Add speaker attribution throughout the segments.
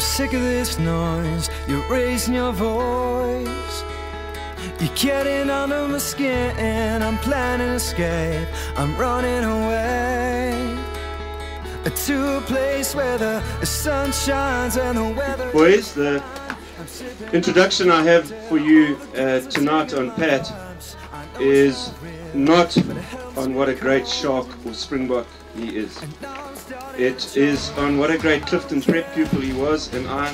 Speaker 1: sick of this noise. You're raising your voice. You're getting under my skin. I'm planning to escape. I'm running away to a place where the sun shines and the weather.
Speaker 2: Boys, the introduction I have for you tonight on Pat is not on what a great shark or springbok he is. It is on what a great Clifton Prep pupil he was, and I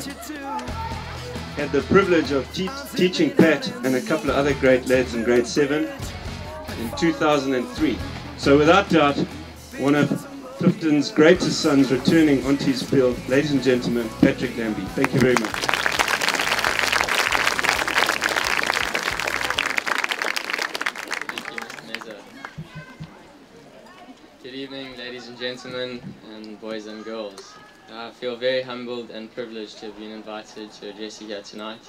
Speaker 2: had the privilege of teaching Pat and a couple of other great lads in grade 7 in 2003. So without doubt, one of Clifton's greatest sons returning onto his field, ladies and gentlemen, Patrick Lambie. Thank you very much.
Speaker 3: Good evening, ladies and gentlemen, and boys and girls. I feel very humbled and privileged to have been invited to address you here tonight.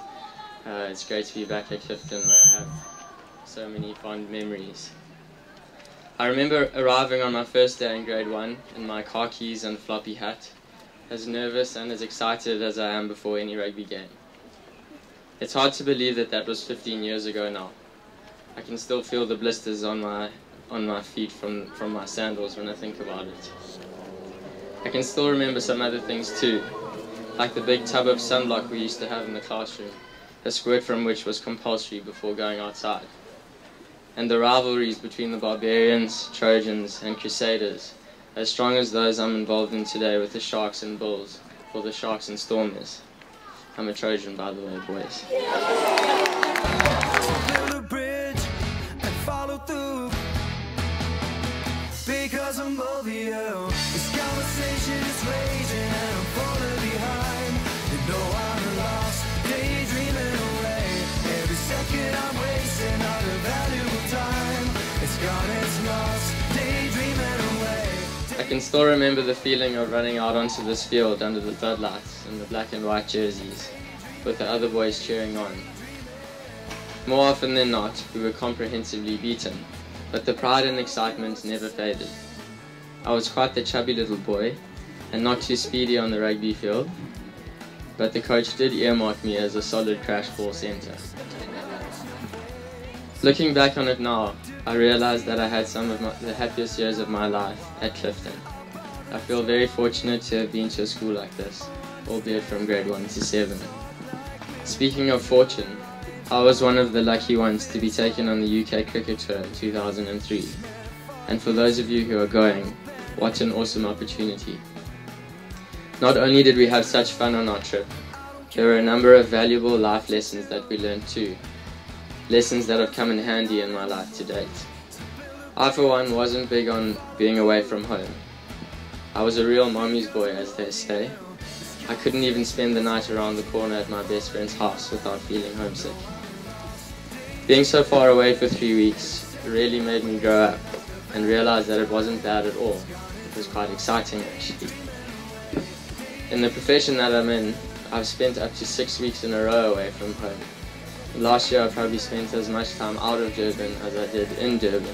Speaker 3: It's great to be back at Clifton, where I have so many fond memories. I remember arriving on my first day in grade 1 in my car keys and floppy hat, as nervous and as excited as I am before any rugby game. It's hard to believe that that was 15 years ago now. I can still feel the blisters on my feet from my sandals when I think about it. I can still remember some other things too, like the big tub of sunblock we used to have in the classroom, a squirt from which was compulsory before going outside, and the rivalries between the barbarians, Trojans and Crusaders, as strong as those I'm involved in today with the Sharks and Bulls, or the Sharks and Stormers. I'm a Trojan, by the way, boys.
Speaker 1: Because I'm over you. This conversation is raging and I'm falling behind. You know I'm lost, daydreaming away. Every second I'm wasting all the valuable time. It's gone, it's lost, daydreaming away.
Speaker 3: I can still remember the feeling of running out onto this field under the floodlights and the black and white jerseys, with the other boys cheering on. More often than not, we were comprehensively beaten, but the pride and excitement never faded. I was quite the chubby little boy, and not too speedy on the rugby field, but the coach did earmark me as a solid crash ball centre. Looking back on it now, I realise that I had some of the happiest years of my life at Clifton. I feel very fortunate to have been to a school like this, albeit from grade 1 to 7. Speaking of fortune, I was one of the lucky ones to be taken on the UK cricket tour in 2003. And for those of you who are going, what an awesome opportunity. Not only did we have such fun on our trip, there were a number of valuable life lessons that we learned too. Lessons that have come in handy in my life to date. I for one wasn't big on being away from home. I was a real mommy's boy, as they say. I couldn't even spend the night around the corner at my best friend's house without feeling homesick. Being so far away for 3 weeks really made me grow up and realize that it wasn't bad at all. It was quite exciting actually. In the profession that I'm in, I've spent up to 6 weeks in a row away from home. Last year I probably spent as much time out of Durban as I did in Durban,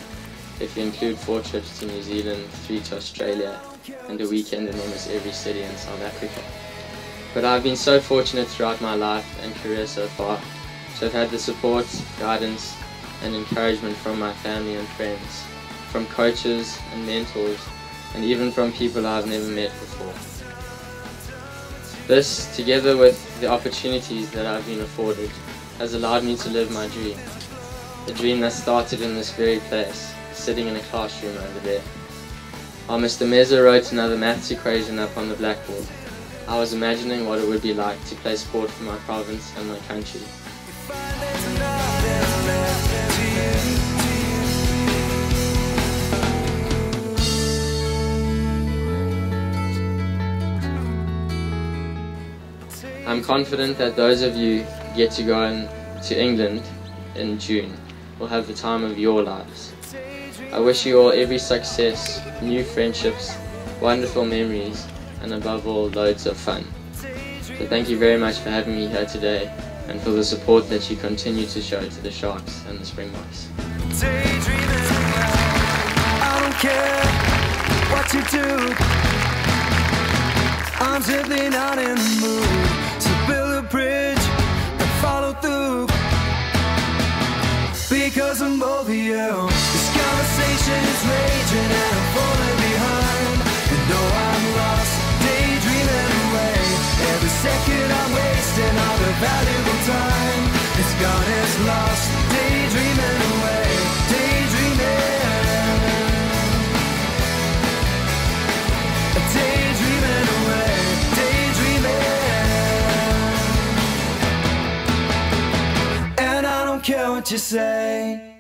Speaker 3: if you include 4 trips to New Zealand, 3 to Australia, and a weekend in almost every city in South Africa. But I've been so fortunate throughout my life and career so far to have had the support, guidance and encouragement from my family and friends, from coaches and mentors, and even from people I've never met before. This, together with the opportunities that I've been afforded, has allowed me to live my dream. A dream that started in this very place, sitting in a classroom over there. While Mr. Meza wrote another maths equation up on the blackboard, I was imagining what it would be like to play sport for my province and my country. I'm confident that those of you who get to go to England in June will have the time of your lives. I wish you all every success, new friendships, wonderful memories, and above all, loads of fun. So thank you very much for having me here today, and for the support that you continue to show to the Sharks and the Springboks.
Speaker 1: I don't care what you do, I'm simply not in the mood. it's gone, it's lost, daydreaming away, daydreaming, daydreaming away, daydreaming. And I don't care what you say.